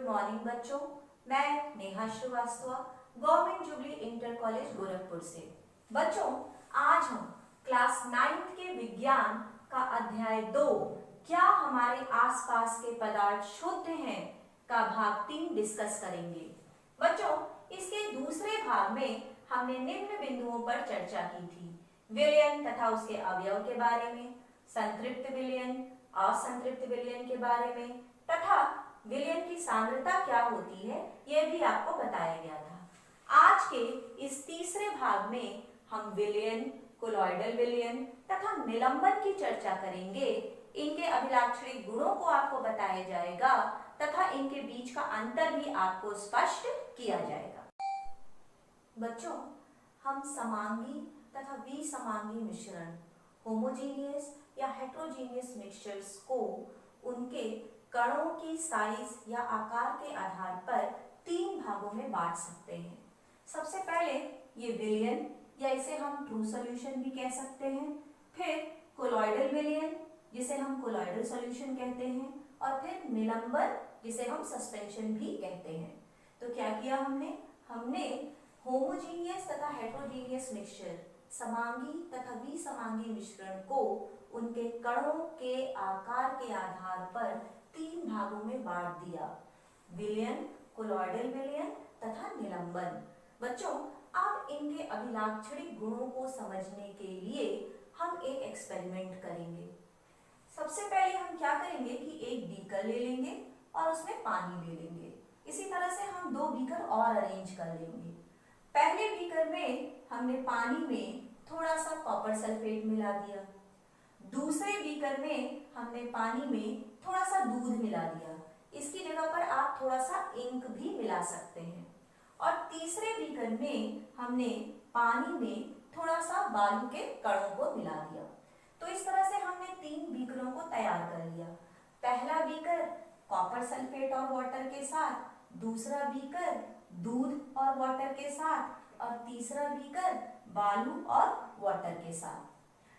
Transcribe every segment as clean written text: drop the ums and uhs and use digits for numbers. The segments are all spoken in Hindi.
गुड मॉर्निंग बच्चों। मैं Neha Srivastava, government jubilee inter college Gorakhpur से। बच्चों, आज हम क्लास 9th के विज्ञान का अध्याय 2 क्या हमारे आसपास के पदार्थ शुद्ध हैं का भाग 3 डिस्कस करेंगे। बच्चों, इसके दूसरे भाग में हमने निम्न बिंदुओं पर चर्चा की थी: विलयन तथा उसके अवयव के बारे में, संतृप्त विलयन, असंतृप्त विलयन के बारे में, तथा विलयन की सांद्रता क्या होती है यह भी आपको बताया गया था। आज के इस तीसरे भाग में हम विलयन, कोलॉइडल विलयन तथा निलंबन की चर्चा करेंगे। इनके अभिलाक्षणिक गुणों को आपको बताया जाएगा तथा इनके बीच का अंतर भी आपको स्पष्ट किया जाएगा। बच्चों, हम समांगी तथा विसमांगी मिश्रण, होमोजीनियस या हेट्रोजीनियस मिक्सचर्स को उनके कणों की साइज या आकार के आधार पर 3 भागों में बांट सकते हैं। सबसे पहले ये विलयन या इसे हम ट्रू सॉल्यूशन भी कह सकते हैं, फिर कोलॉइडल विलयन जिसे हम कोलॉइडल सॉल्यूशन कहते हैं, और फिर निलंबन जिसे हम सस्पेंशन भी कहते हैं। तो क्या किया हमने होमोजीनियस तथा हेट्रोजीनियस मिक्सचर, समांगी तथा विसमांगी मिश्रण को उनके कणों के आकार के आधार पर 3 भागों में बांट दिया: विलयन, कोलॉइडल विलयन तथा निलंबन। बच्चों, अब इनके अभिलाक्षणिक गुणों को समझने के लिए हम एक एक्सपेरिमेंट करेंगे। सबसे पहले हम क्या करेंगे कि एक बीकर ले लेंगे और उसमें पानी ले लेंगे। इसी तरह से हम 2 बीकर और अरेंज कर लेंगे। पहले बीकर में हमने पानी में थोड़ा सा कॉपर सल्फेट मिला दिया, दूसरे बीकर में हमने पानी में थोड़ा सा दूध मिला दिया। इसकी जगह पर आप थोड़ा सा इंक भी मिला सकते हैं। और तीसरे बीकर में हमने पानी में थोड़ा सा बालू के कणों को मिला दिया। तो इस तरह से हमने 3 बीकरों को तैयार कर लिया। पहला बीकर कॉपर सल्फेट और वाटर के साथ, दूसरा बीकर दूध और वाटर के साथ, और तीसरा बीकर बालू और वाटर के साथ।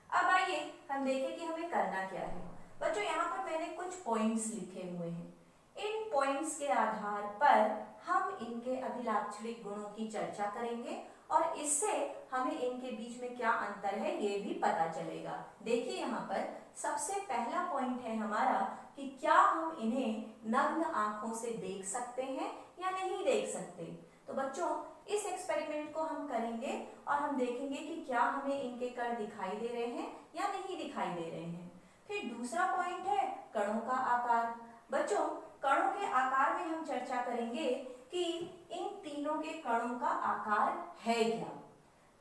अब आइए हम देखें कि हमें करना क्या है। बच्चों, यहाँ पर मैंने कुछ पॉइंट्स लिखे हुए हैं। इन पॉइंट्स के आधार पर हम इनके अभिलाक्षणिक गुणों की चर्चा करेंगे और इससे हमें इनके बीच में क्या अंतर है ये भी पता चलेगा। देखिए, यहाँ पर सबसे पहला पॉइंट है हमारा कि क्या हम इन्हें नग्न आंखों से देख सकते हैं या नहीं देख सकते। तो बच्चों, इस एक्सपेरिमेंट को हम करेंगे और हम देखेंगे कि क्या हमें इनके कण दिखाई दे रहे हैं या नहीं दिखाई दे रहे हैं। फिर दूसरा पॉइंट है कणों का आकार। बच्चों, कणों के आकार में हम चर्चा करेंगे कि इन तीनों के कणों का आकार है क्या।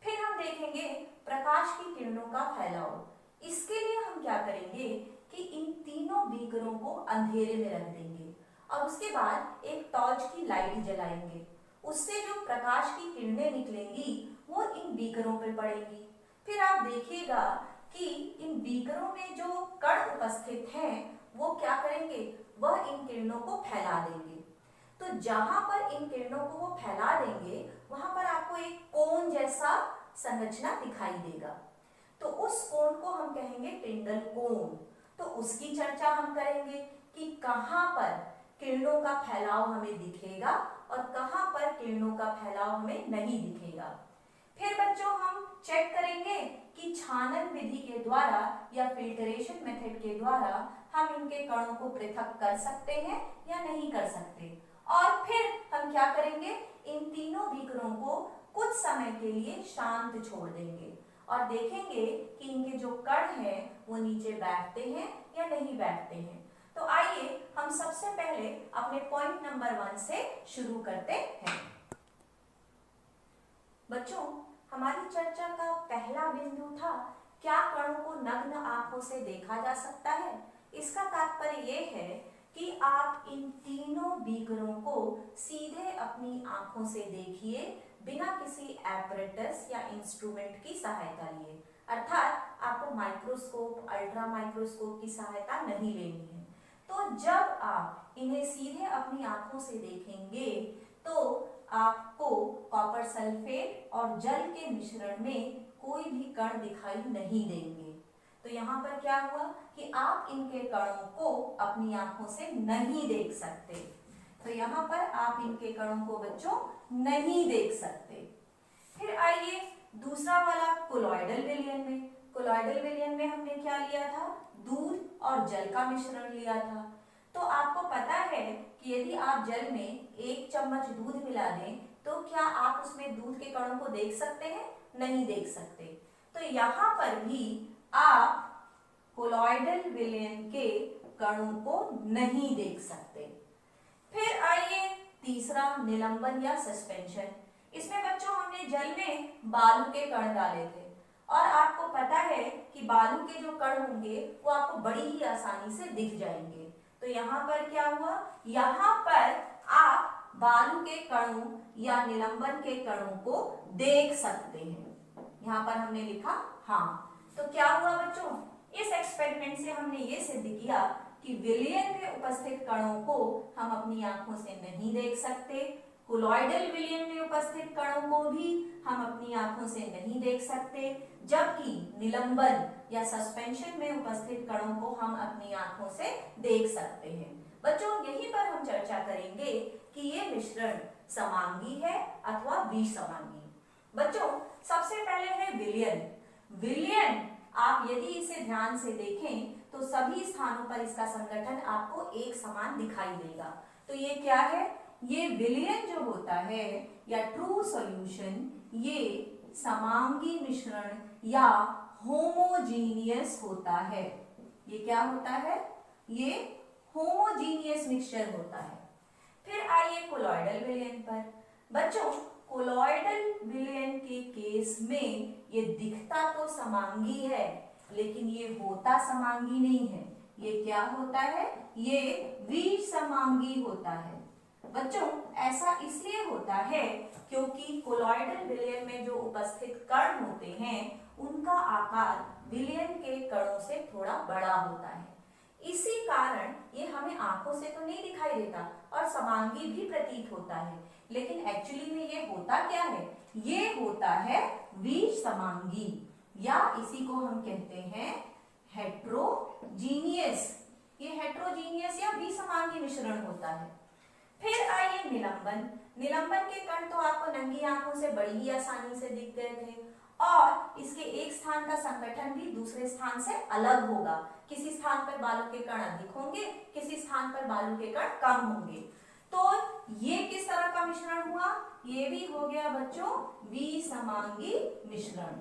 फिर हम देखेंगे प्रकाश की किरणों का फैलाव। इसके लिए हम क्या करेंगे कि इन तीनों बीकरों को अंधेरे में रख देंगे और उसके बाद एक टॉर्च की लाइट जलाएंगे। उससे जो प्रकाश की किरणें निकलेंगी वो इन बीकरों पर पड़ेंगी। फिर आप देखिएगा कि इन बीकरों में जो कण उपस्थित हैं वो क्या करेंगे, वह इन किरणों को फैला देंगे। तो जहां पर इन किरणों को वो फैला देंगे वहां पर आपको एक कोन जैसा संरचना दिखाई देगा। तो उस कोन को हम कहेंगे टिंडल कोन। तो उसकी चर्चा हम करेंगे कि कहां पर किरणों का फैलाव हमें दिखेगा और कहां पर किरणों का फैलाव हमें नहीं दिखेगा। फिर बच्चों, हम चेक करेंगे कि छानन विधि के द्वारा या फिल्टरेशन मेथड के द्वारा हम इनके कणों को पृथक कर सकते हैं या नहीं कर सकते। और फिर हम क्या करेंगे, इन तीनों बीकरों को कुछ समय के लिए शांत छोड़ देंगे और देखेंगे कि इनके जो कण हैं वो नीचे बैठते हैं या नहीं बैठते हैं। तो आइए हम सबसे पहले अपने पॉइंट नंबर 1 से शुरू करते हैं। बच्चों, हमारी चर्चा का पहला बिंदु था क्या कणों को नग्न आंखों से देखा जा सकता है। इसका तात्पर्य यह है कि आप इन तीनों बीकरों को सीधे अपनी आंखों से देखिए बिना किसी एपरेटस या इंस्ट्रूमेंट की सहायता लिए। अर्थात आपको माइक्रोस्कोप, अल्ट्रा माइक्रोस्कोप की सहायता नहीं लेनी है। तो जब आप इन्हें सीधे अपनी आंखों से देखेंगे तो आपको कॉपर सल्फेट और जल के मिश्रण में कोई भी कण दिखाई नहीं देंगे। तो यहाँ पर क्या हुआ कि आप इनके कणों को अपनी आंखों से नहीं देख सकते। तो यहाँ पर आप इनके कणों को बच्चों नहीं देख सकते। फिर आइए दूसरा वाला कोलॉइडल विलयन में। कोलॉइडल विलयन में हमने क्या लिया था, दूध और जल का मिश्रण लिया था। तो आपको पता है कि यदि आप जल में 1 चम्मच दूध मिला दें तो क्या आप उसमें दूध के कणों को देख सकते हैं? नहीं देख सकते। तो यहाँ पर भी आप कोलॉइडल विलयन के कणों को नहीं देख सकते। फिर आइए तीसरा, निलंबन या सस्पेंशन। इसमें बच्चों हमने जल में बालू के कण डाले थे और आपको पता है कि बालू के जो कण होंगे वो आपको बड़ी ही आसानी से दिख जाएंगे। तो यहाँ पर क्या हुआ, यहाँ पर आप बालू के कणों या निलंबन के कणों को देख सकते हैं। यहाँ पर हमने लिखा हाँ। तो क्या हुआ बच्चों, इस एक्सपेरिमेंट से हमने ये सिद्ध किया कि विलयन में उपस्थित कणों को हम अपनी आंखों से नहीं देख सकते, कोलॉइडल विलयन में उपस्थित कणों को भी हम अपनी आंखों से नहीं देख सकते, जबकि निलंबन या सस्पेंशन में उपस्थित कणों को हम अपनी आंखों से देख सकते हैं। बच्चों यहीं पर हम चर्चा करेंगे कि ये मिश्रण समांगी है अथवा विसमांगी। बच्चों सबसे पहले है विलयन। विलयन आप यदि इसे ध्यान से देखें तो सभी स्थानों पर इसका संगठन आपको एक समान दिखाई देगा। तो ये क्या है, ये विलयन जो होता है या ट्रू सॉल्यूशन, ये समांगी मिश्रण या होमोजीनियस होता है। ये क्या होता है, ये होमोजीनियस मिक्सचर होता है। फिर आइए कोलॉइडल विलयन पर। बच्चों कोलॉइडल विलयन के केस में ये दिखता तो समांगी है लेकिन ये होता समांगी नहीं है। ये क्या होता है, ये विसमांगी होता है। बच्चों ऐसा इसलिए होता है क्योंकि कोलॉइडल विलयन में जो उपस्थित कण होते हैं उनका आकार विलयन के कणों से थोड़ा बड़ा होता है। इसी कारण ये हमें आंखों से तो नहीं दिखाई देता और समांगी भी प्रतीत होता है, लेकिन एक्चुअली में ये होता क्या है, ये होता है विसमांगी या इसी को हम कहते हैं हेट्रोजीनियस। ये हेट्रोजीनियस या विसमांगी मिश्रण होता है। फिर आइए निलंबन। निलंबन के कण तो आपको नंगी आंखों से बड़ी ही आसानी से दिख गए थे और इसके एक स्थान का संगठन भी दूसरे स्थान से अलग होगा। किसी स्थान पर बालू के कण अधिक होंगे, किसी स्थान पर बालू के कण कम होंगे। तो ये किस तरह का मिश्रण हुआ, ये भी हो गया बच्चों विसमांगी मिश्रण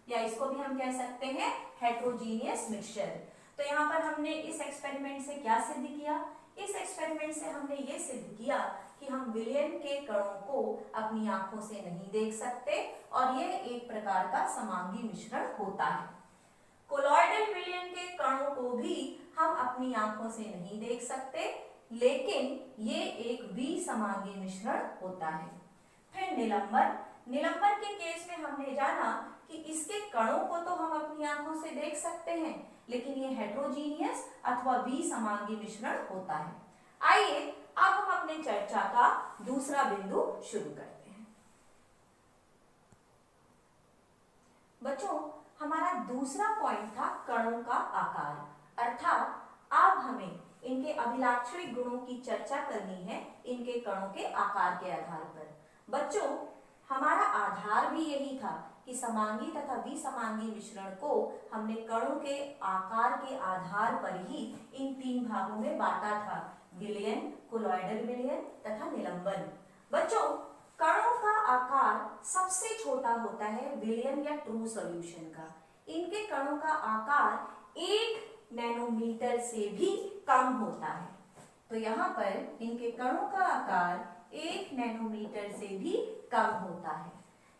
या इसको भी हम कह सकते हैं हेट्रोजीनियस मिक्सचर। तो यहाँ पर हमने इस एक्सपेरिमेंट से क्या सिद्ध किया, इस एक्सपेरिमेंट से हमने ये सिद्ध किया कि हम विलयन के कणों को अपनी आंखों से नहीं देख सकते और यह एक प्रकार का समांगी मिश्रण होता है। कोलॉइडल विलयन के कणों को भी हम अपनी आंखों से नहीं देख सकते लेकिन ये एक विसमांगी मिश्रण होता है। फिर निलंबन। निलंबन के केस में हमने जाना कि इसके कणों को तो हम अपनी आंखों से देख सकते हैं लेकिन ये हेट्रोजीनियस अथवा विसमांगी मिश्रण होता है। आइए अब हम अपने चर्चा का दूसरा बिंदु शुरू करते हैं। बच्चों हमारा दूसरा पॉइंट था कणों का आकार, अर्थात अब हमें इनके अभिलाक्षणिक गुणों की चर्चा करनी है इनके कणों के आकार के आधार पर। बच्चों हमारा आधार भी यही था कि समांगी तथा विसमांगी मिश्रण को हमने कणों के आकार के आधार पर ही इन 3 भागों में बांटा था, विलयन, कोलॉइडल विलयन तथा निलंबन। बच्चों कणों का आकार सबसे छोटा होता है विलयन या ट्रू सॉल्यूशन का। इनके कणों का आकार 1 नैनोमीटर से भी कम होता है। तो यहाँ पर इनके कणों का आकार 1 नैनोमीटर से भी कम होता है,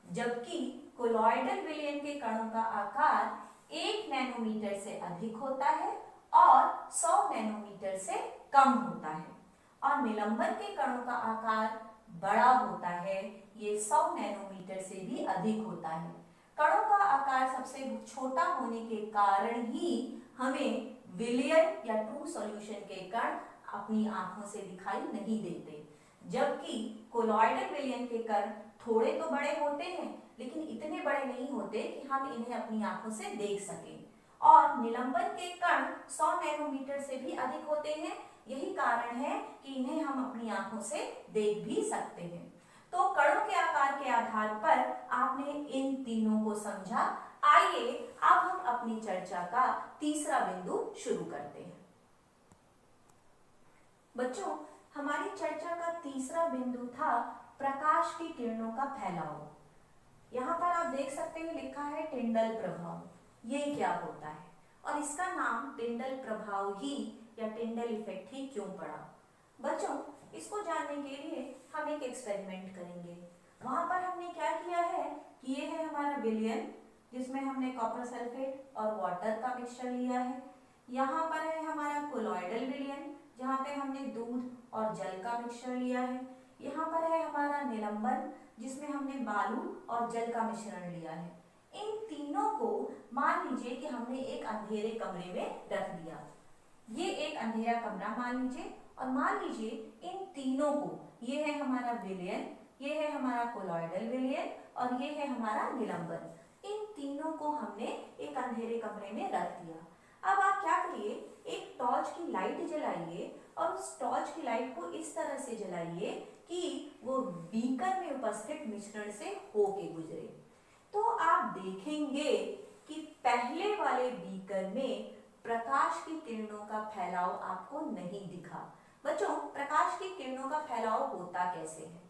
जबकि कोलॉइडल विलयन के कणों का आकार 1 नैनोमीटर से अधिक होता है और 100 नैनोमीटर से कम होता है। और निलंबन के कणों का आकार बड़ा होता है, ये 100 नैनोमीटर से भी अधिक होता है। कणों का आकार सबसे छोटा होने के कारण ही हमें विलयन या ट्रू सॉल्यूशन के कण अपनी आंखों से दिखाई नहीं देते, जबकि कोलॉइडल विलयन के कण थोड़े तो बड़े होते हैं लेकिन इतने बड़े नहीं होते कि हम इन्हें अपनी आंखों से देख सकें। और निलंबन के कण 100 नैनोमीटर से भी अधिक होते हैं। यही कारण है कि इन्हें हम अपनी अपनी आंखों से देख भी सकते हैं। तो कणों के आकार के आधार पर आपने इन तीनों को समझा। आइए अब हम अपनी चर्चा का तीसरा बिंदु शुरू करते हैं। बच्चों, हमारी चर्चा का तीसरा बिंदु था प्रकाश की किरणों का फैलाव। यहाँ पर आप देख सकते हैं लिखा है टिंडल प्रभाव। ये क्या होता है और इसका नाम टिंडल प्रभाव ही या टिंडल इफेक्ट ही क्यों पड़ा? बच्चों, इसको जानने के लिए हम एक एक्सपेरिमेंट करेंगे। वहां पर हमने क्या किया है कि ये है हमारा विलयन, जिसमें हमने कॉपर सल्फेट और वाटर का मिक्सचर लिया है। यहाँ पर है हमारा कोलॉइडल विलयन, जहाँ पे हमने दूध और जल का मिक्सचर लिया है। यहाँ पर है हमारा निलंबन, जिसमें हमने बालू और जल का मिश्रण लिया है। इन तीनों को मान लीजिए कि हमने एक अंधेरे कमरे में रख दिया। ये एक अंधेरा कमरा मान लीजिए, और मान लीजिए इन तीनों को, ये है हमारा विलयन, ये है हमारा कोलॉइडल विलयन और ये है हमारा निलंबन, इन तीनों को हमने एक अंधेरे कमरे में रख दिया। अब आप क्या करिए, एक टॉर्च की लाइट जलाइए और उस टॉर्च की लाइट को इस तरह से जलाइए कि वो बीकर में उपस्थित मिश्रण से होके गुजरे। तो आप देखेंगे कि पहले वाले बीकर में प्रकाश की किरणों का फैलाव आपको नहीं दिखा। बच्चों, प्रकाश की किरणों का फैलाव होता कैसे है?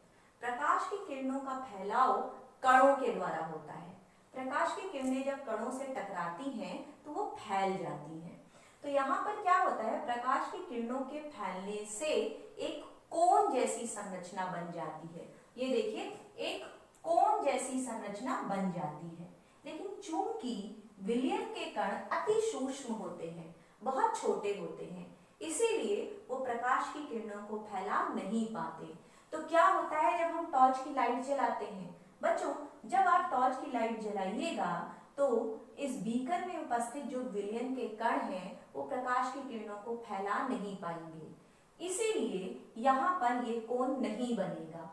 प्रकाश की किरणों का फैलाव कणों के द्वारा होता है। प्रकाश की किरणें जब कणों से टकराती हैं तो वो फैल जाती हैं। तो यहाँ पर क्या होता है, प्रकाश की किरणों के फैलने से एक कोन जैसी संरचना बन जाती है। ये देखिए, एक कोन जैसी संरचना बन जाती है। लेकिन चूंकि विलयन के कण अति सूक्ष्म होते हैं, बहुत छोटे होते हैं, इसीलिए वो प्रकाश की किरणों को फैला नहीं पाते। तो क्या होता है जब हम टॉर्च की लाइट जलाते हैं? बच्चों, जब आप टॉर्च की लाइट जलाइएगा तो इस बीकर में उपस्थित जो विलयन के कण हैं वो प्रकाश की किरणों को फैला नहीं पाएंगे, इसीलिए यहाँ पर ये कोन नहीं बनेगा।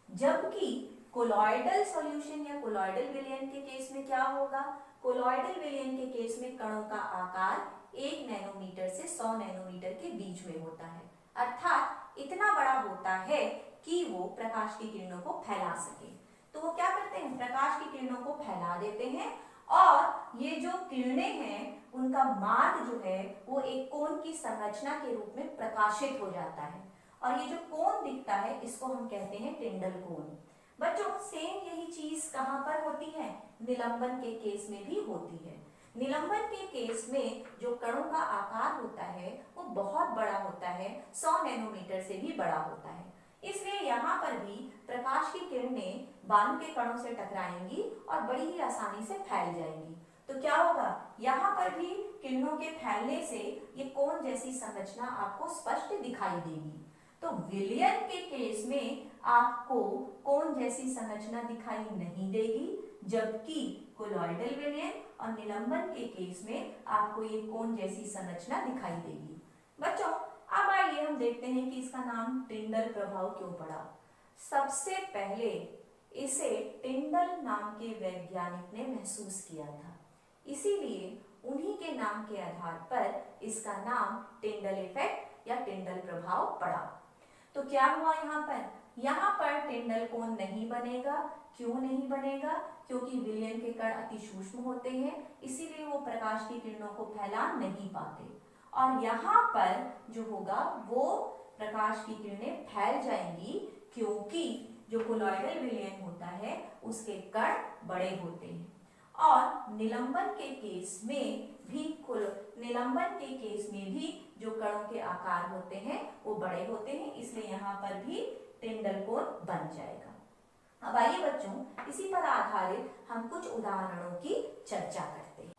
जबकि कोलॉइडल सॉल्यूशन या कोलॉइडल विलयन के केस में क्या होगा? कोलॉइडल विलयन के केस में कणों का आकार 1 नैनोमीटर से 100 नैनोमीटर के बीच में होता है, अर्थात इतना बड़ा होता है कि वो प्रकाश की किरणों को फैला सके। तो वो क्या करते हैं, प्रकाश की किरणों को फैला देते हैं और ये जो किरणें हैं उनका मार्ग जो है वो एक कोन की संरचना के रूप में प्रकाशित हो जाता है, और ये जो कोन दिखता है इसको हम कहते हैं टिंडल कोन। बच्चों, सेम यही चीज कहाँ पर होती है? निलंबन के केस में भी होती है। निलंबन के केस में जो कणों का आकार होता है वो बहुत बड़ा होता है, 100 नैनोमीटर से भी बड़ा होता है। इसलिए यहाँ पर भी प्रकाश की किरणें बालू के कणों से टकराएंगी और बड़ी ही आसानी से फैल जाएंगी। तो क्या होगा, यहाँ पर भी किरणों के फैलने से ये कोन जैसी संरचना आपको स्पष्ट दिखाई देगी। तो विलयन के केस में आपको कोन जैसी संरचना दिखाई नहीं देगी, जबकि कोलॉइडल विलयन और निलंबन के केस में आपको ये कोन जैसी संरचना दिखाई देगी। बच्चों, अब आइए हम देखते हैं कि इसका नाम टिंडल प्रभाव क्यों पड़ा। सबसे पहले इसे टिंडल नाम के वैज्ञानिक ने महसूस किया था, इसीलिए उन्हीं के नाम के आधार पर इसका नाम टिंडल इफेक्ट या टिंडल प्रभाव पड़ा। तो क्या हुआ यहाँ पर टिंडल कोन नहीं बनेगा। क्यों नहीं बनेगा? क्योंकि विलयन के कण अति सूक्ष्म होते हैं, इसीलिए वो प्रकाश की किरणों को फैला नहीं पाते, और यहाँ पर जो होगा वो प्रकाश की किरणें फैल जाएंगी, क्योंकि जो कोलॉइडल विलयन होता है उसके कण बड़े होते हैं। और निलंबन के केस में भी जो कणों के आकार होते हैं वो बड़े होते हैं, इसलिए यहाँ पर भी टिंडल कोन बन जाएगा। अब आइए बच्चों, इसी पर आधारित हम कुछ उदाहरणों की चर्चा करते हैं।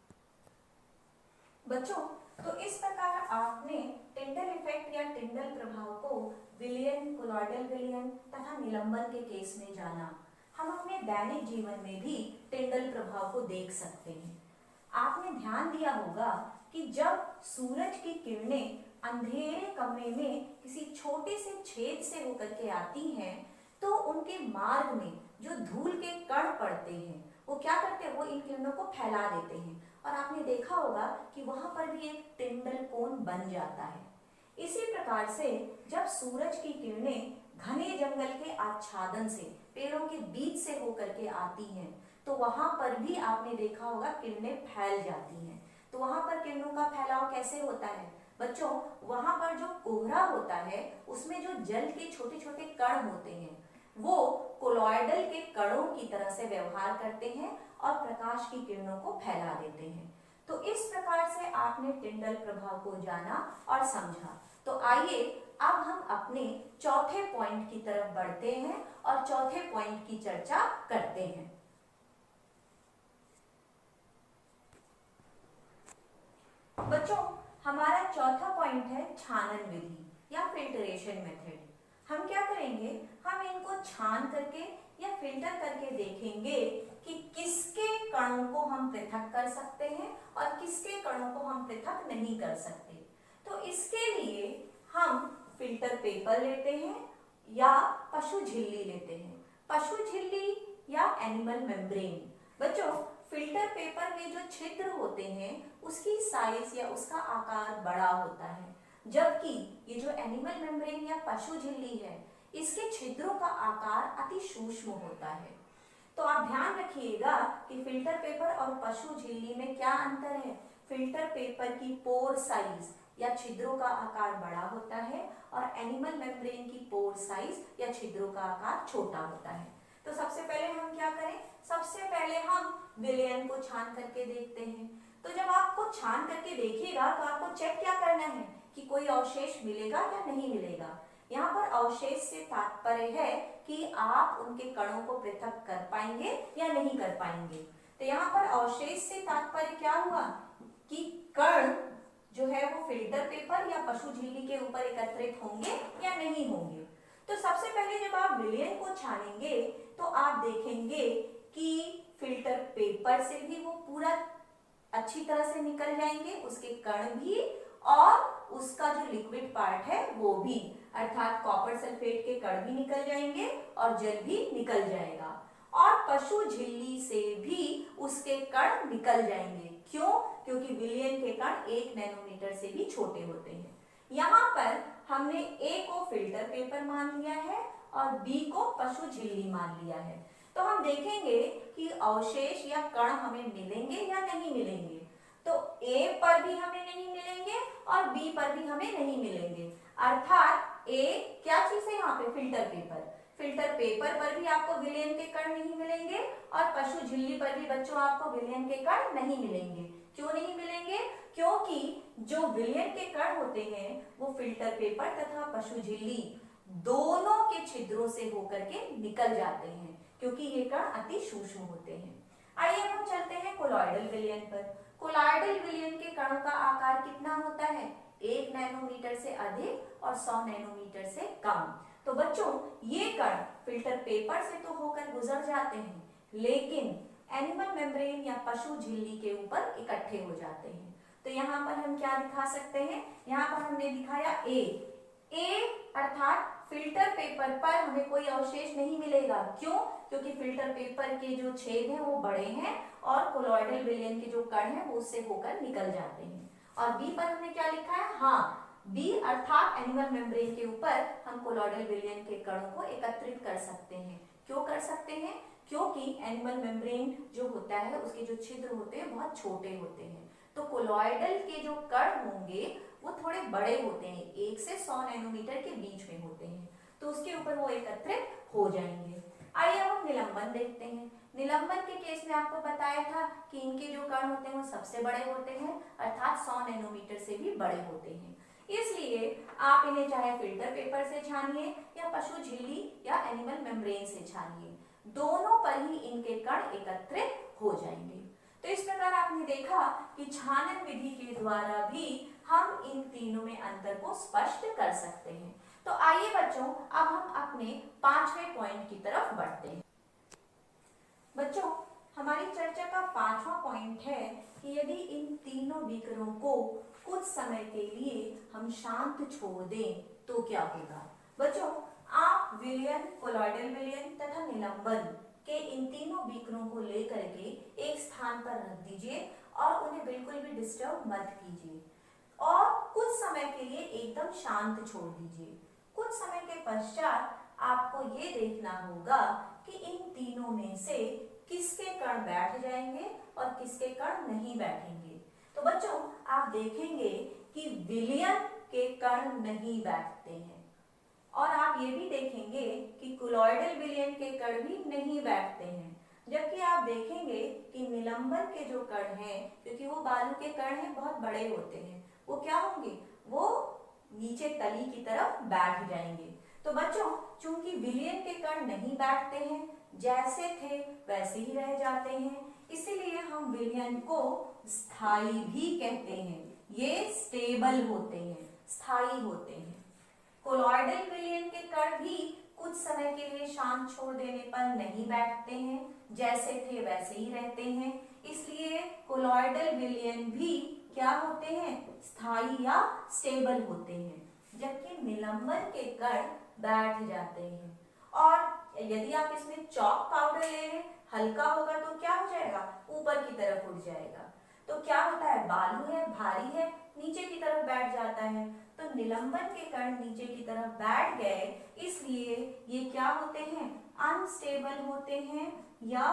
बच्चों, तो इस प्रकार आपने टिंडल इफेक्ट या टिंडल प्रभाव को विलयन, कोलॉइडल विलयन तथा निलंबन के केस में जाना। हम अपने दैनिक जीवन में भी टिंडल प्रभाव को देख सकते हैं। आपने ध्यान दिया होगा कि जब सूरज की किरणें अंधेरे कमरे में किसी छोटे से छेद से होकर के आती हैं, तो उनके मार्ग में जो धूल के कण पड़ते हैं वो क्या करते हैं, वो इन किरणों को फैला देते हैं, और आपने देखा होगा कि वहां पर भी एक टिंडल कोन बन जाता है। इसी प्रकार से जब सूरज की किरणें घने जंगल के आच्छादन से, पेड़ों के बीच से होकर के आती हैं, तो वहां पर भी आपने देखा होगा किरणें फैल जाती हैं। तो वहां पर किरणों का फैलाव कैसे होता है बच्चों? वहां पर जो कोहरा होता है उसमें जो जल के छोटे छोटे कण होते हैं वो कोलॉइडल के कणों की तरह से व्यवहार करते हैं और प्रकाश की किरणों को फैला देते हैं। तो इस प्रकार से आपने टिंडल प्रभाव को जाना और समझा। तो आइए अब हम अपने चौथे पॉइंट की तरफ बढ़ते हैं और चौथे पॉइंट की चर्चा करते हैं। बच्चों, हमारा चौथा पॉइंट है छानन विधि या फिल्टरेशन मेथड। हम क्या करेंगे, हम इनको छान करके या फिल्टर करके देखेंगे कि किसके कणों को हम पृथक कर सकते हैं और किसके कणों को हम पृथक नहीं कर सकते। तो इसके लिए हम फिल्टर पेपर लेते हैं या पशु झिल्ली लेते हैं। पशु झिल्ली या एनिमल मेम्ब्रेन। बच्चों, फिल्टर पेपर में जो छिद्र होते हैं उसकी साइज या उसका आकार बड़ा होता है, जबकि ये जो एनिमल मेम्ब्रेन या पशु झिल्ली है इसके छिद्रों का आकार अति सूक्ष्म होता है। तो आप ध्यान रखिएगा कि फिल्टर पेपर और पशु झिल्ली में क्या अंतर है। फिल्टर पेपर की पोर साइज या छिद्रों का आकार बड़ा होता है और एनिमल मेम्ब्रेन की पोर साइज या छिद्रों का आकार छोटा होता है। तो सबसे पहले हम क्या करें, सबसे पहले हम विलयन को छान करके देखते हैं। तो जब आपको छान करके देखिएगा तो आपको चेक क्या करना है कि कोई अवशेष मिलेगा या नहीं मिलेगा। यहाँ पर अवशेष से तात्पर्य है कि आप उनके कणों को पृथक कर पाएंगे या नहीं कर पाएंगे। तो यहाँ पर अवशेष से तात्पर्य क्या हुआ कि कण जो है वो फिल्टर पेपर या पशु झिल्ली के ऊपर एकत्रित होंगे या नहीं होंगे। तो सबसे पहले जब आप विलयन को छानेंगे तो आप देखेंगे कि फिल्टर पेपर से भी वो पूरा अच्छी तरह से निकल जाएंगे, उसके कण भी और उसका जो लिक्विड पार्ट है वो भी, अर्थात कॉपर सल्फेट के कण भी निकल जाएंगे और जल भी निकल जाएगा। और पशु झिल्ली से भी उसके कण निकल जाएंगे। क्यों? क्योंकि विलयन के कण 1 नैनोमीटर से भी छोटे होते हैं। यहाँ पर हमने A को फिल्टर पेपर मान लिया है और B को पशु झिल्ली मान लिया है। तो हम देखेंगे कि अवशेष या कण हमें मिलेंगे या नहीं मिलेंगे। तो A पर भी हमें नहीं मिलेंगे और B पर भी हमें नहीं मिलेंगे। अर्थात A क्या चीज है यहाँ पे, फिल्टर पेपर। फिल्टर पेपर पर भी आपको विलयन के कण नहीं मिलेंगे और पशु झिल्ली पर भी बच्चों आपको विलयन के कण नहीं मिलेंगे। क्यों नहीं मिलेंगे? क्योंकि जो विलयन के कण होते हैं वो फिल्टर पेपर तथा पशु झिल्ली दोनों के छिद्रों से होकर के निकल जाते हैं, क्योंकि ये कण अति सूक्ष्म होते हैं। आइए हम चलते हैं कोलॉइडल विलयन पर। कोलॉइडल विलयन के कणों का आकार कितना होता है? 1 नैनोमीटर से अधिक और 100 नैनोमीटर से कम। तो बच्चों, ये कण फिल्टर पेपर से तो होकर गुजर जाते हैं, लेकिन एनिमल मेम्ब्रेन या पशु झिल्ली के ऊपर इकट्ठे हो जाते हैं। तो यहाँ पर हम क्या दिखा सकते हैं? यहाँ पर हमने दिखाया ए अर्थात फिल्टर पेपर पर हमें कोई अवशेष नहीं मिलेगा। क्यों? क्योंकि फिल्टर पेपर के जो छेद हैं वो बड़े हैं और कोलॉइडल विलयन के जो कण हैं वो उससे होकर निकल जाते हैं। और बी पर हमने क्या लिखा है? हाँ, बी अर्थात एनिमल मेम्ब्रेन के ऊपर हम कोलॉइडल विलयन के कणों को एकत्रित कर सकते हैं। क्यों कर सकते हैं? क्योंकि एनिमल मेम्ब्रेन जो होता है उसके जो छिद्र होते हैं बहुत छोटे होते हैं। तो कोलॉइडल के जो कण होंगे वो थोड़े बड़े होते हैं, 1 से 100 नैनोमीटर के बीच में होते हैं, तो उसके ऊपर वो एकत्रित हो जाएंगे। आइए अब हम निलंबन देखते हैं। निलंबन के केस में आपको बताया था कि इनके जो कण होते हैं वो सबसे बड़े होते हैं, अर्थात 100 नैनोमीटर से भी बड़े होते हैं। इसलिए आप इन्हें चाहे फिल्टर पेपर से छानिए या पशु झिल्ली या एनिमल मेम्ब्रेन से छानिए, दोनों पर ही इनके कण एकत्रित हो जाएंगे। तो इस प्रकार आपने देखा कि छानन विधि के द्वारा भी हम इन तीनों में अंतर को स्पष्ट कर सकते हैं। तो आइए बच्चों, अब हम अपने 5वें पॉइंट की तरफ बढ़ते हैं। बच्चों, हमारी चर्चा का 5वां पॉइंट है कि यदि इन तीनों बीकरों को कुछ समय के लिए हम शांत छोड़ दें तो क्या होगा। बच्चों, आप विलयन, कोलॉइडल विलयन तथा निलंबन के इन तीनों बीकरों को लेकर के एक स्थान पर रख दीजिए और उन्हें बिल्कुल भी डिस्टर्ब मत कीजिए। और कुछ समय के लिए एकदम शांत छोड़ दीजिए। कुछ समय के पश्चात आपको ये देखना होगा कि इन तीनों में से किसके कण बैठ जाएंगे और किसके कण नहीं बैठेंगे। तो बच्चों आप देखेंगे कि विलियन के कण नहीं बैठते हैं और आप ये भी देखेंगे कि कोलॉइडल विलियन के कण भी नहीं बैठते हैं। जबकि आप देखेंगे कि निलंबन के जो कण हैं, क्योंकि वो बालू के कण हैं, बहुत बड़े होते हैं, वो क्या होंगे, वो नीचे तली की तरफ बैठ जाएंगे। तो बच्चों चूंकि विलियन के कण नहीं बैठते हैं, जैसे थे वैसे ही रह जाते हैं, इसीलिए हम विलियन को स्थायी भी कहते हैं। ये स्टेबल होते हैं, स्थायी होते हैं। कोलॉइडल विलियन के कण भी कुछ समय के लिए शांत छोड़ देने पर नहीं बैठते हैं, जैसे थे वैसे ही रहते हैं, इसलिए कोलॉइडल विलियन भी क्या होते हैं, स्थायी या स्टेबल होते हैं। जबकि निलंबन के कण बैठ जाते हैं। और यदि आप इसमें चॉक पाउडर ले लें, हल्का होगा तो क्या हो जाएगा, ऊपर की तरफ उठ जाएगा। तो क्या होता है, बालू है, भारी है, नीचे की तरफ बैठ जाता है। तो निलंबन के कण नीचे की तरफ बैठ गए, इसलिए ये क्या होते हैं, अनस्टेबल होते हैं या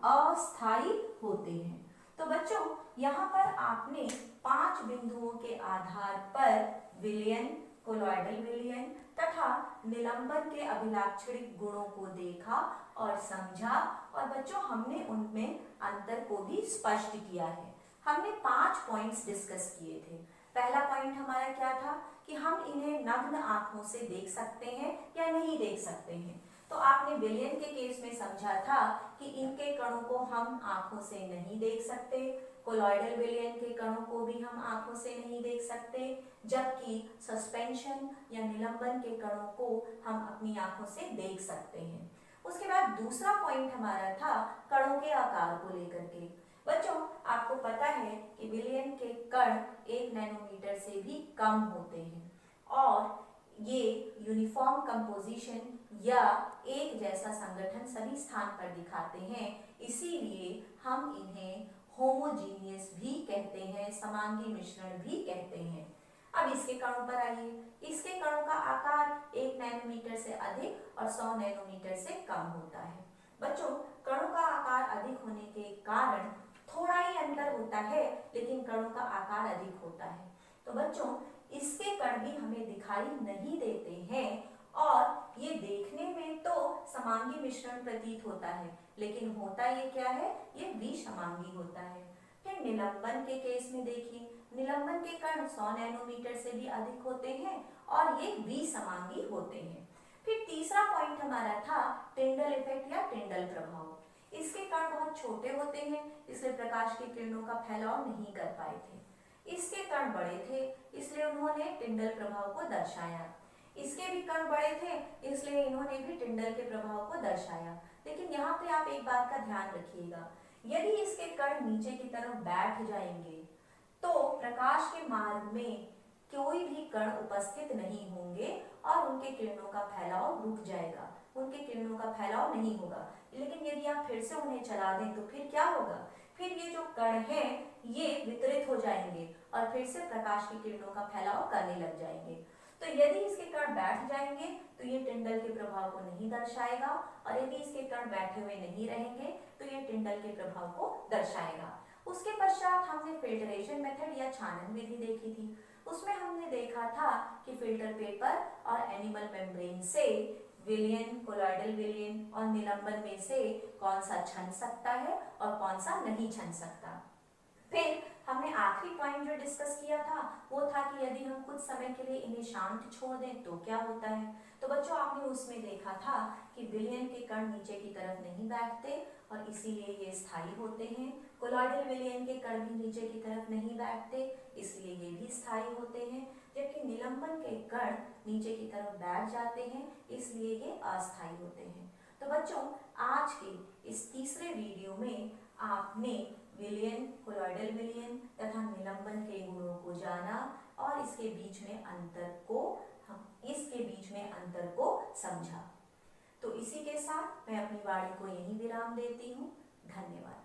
अस्थायी होते हैं। तो बच्चों यहाँ पर आपने 5 बिंदुओं के आधार पर विलियन, कोलॉइडल विलियन तथा निलंबन के अभिलाक्षणिक गुणों को देखा और समझा, और बच्चों हमने उनमें अंतर को भी स्पष्ट किया है। हमने 5 पॉइंट्स डिस्कस किए थे। पहला पॉइंट हमारा क्या था कि हम इन्हें नग्न आंखों से देख सकते हैं या नहीं देख सकते हैं। तो आपने विलियन के केस में समझा था कि इनके कणों को हम आंखों से नहीं देख सकते, कोलॉइडल विलियन के कणों को भी हम आंखों से नहीं देख सकते, जबकि सस्पेंशन या निलंबन के कणों को हम अपनी आंखों से देख सकते हैं। उसके बाद दूसरा पॉइंट हमारा था कणों के आकार को लेकर के। बच्चों आपको पता है कि विलियन के कण 1 नैनोमीटर से भी कम होते हैं और ये यूनिफॉर्म कंपोजिशन या एक जैसा संगठन सभी स्थान पर दिखाते हैं, इसीलिए हम इन्हें होमोजीनियस भी कहते हैं, समांगी मिश्रण भी कहते हैं। अब इसके कणों पर आइए। इसके कणों का आकार 1 नैनोमीटर से अधिक और 100 नैनोमीटर से कम होता है। बच्चों कणों का आकार अधिक होने के कारण थोड़ा ही अंतर होता है, लेकिन कणों का आकार अधिक होता है। तो बच्चों इसके कण भी हमें दिखाई नहीं देते हैं और ये देखने में तो समांगी मिश्रण प्रतीत होता है, लेकिन होता ये क्या है, ये विसमांगी होता है। फिर निलंबन के केस में देखिए, निलंबन के कण 100 नैनोमीटर से भी अधिक होते हैं और ये विसमांगी होते हैं। फिर तीसरा पॉइंट हमारा था टिंडल इफेक्ट या टिंडल प्रभाव। इसके कण बहुत छोटे होते हैं, इसलिए प्रकाश की किरणों का फैलाव नहीं कर पाए थे। इसके कण बड़े थे, इसलिए उन्होंने टिंडल प्रभाव को दर्शाया। इसके भी कण बड़े थे, इसलिए इन्होंने भी टिंडल के प्रभाव को दर्शाया। लेकिन यहाँ पे आप एक बात का ध्यान रखिएगा, यदि इसके कण नीचे की तरफ बैठ जाएंगे तो प्रकाश के मार्ग में कोई भी कण उपस्थित नहीं होंगे और उनके किरणों का फैलाव रुक जाएगा, उनके किरणों का फैलाव नहीं होगा। लेकिन यदि आप फिर से उन्हें चला दें तो फिर क्या होगा, फिर ये जो कण हैं ये वितरित हो जाएंगे और फिर से प्रकाश की किरणों का फैलाव करने लग जाएंगे। तो यदि इसके कण बैठ जाएंगे तो ये टिंडल के प्रभाव को नहीं दर्शाएगा, और यदि इसके कण बैठे हुए नहीं रहेंगे तो ये टिंडल के प्रभाव को दर्शाएगा। उसके पश्चात हमने फिल्टरेशन मेथड या छानन विधि देखी थी। उसमें हमने देखा था कि फिल्टर पेपर और एनिमल मेम्ब्रेन से विलियन, कोलॉइडल विलियन और निलंबन में से कौन सा छन सकता है और कौन सा नहीं छन सकता। फिर हमने आखिरी पॉइंट जो डिस्कस किया था वो था कि यदि हम कुछ समय के लिए इन्हें शांत छोड़ दें तो क्या होता है। तो बच्चों आपने उसमें देखा था कि विलियन के कण नीचे की तरफ नहीं बैठते और इसीलिए ये स्थायी होते हैं। कोलॉइडल विलियन के कण भी नीचे की तरफ नहीं बैठते, इसलिए ये भी स्थायी होते हैं। जबकि निलंबन के कण नीचे की तरफ बैठ जाते हैं, इसलिए ये अस्थायी होते हैं। तो बच्चों आज के इस तीसरे वीडियो में आपने विलियन, कोलॉइडल विलियन तथा निलंबन के गुणों को जाना और इसके बीच में अंतर को समझा। तो इसी के साथ मैं अपनी वाणी को यहीं विराम देती हूँ। धन्यवाद।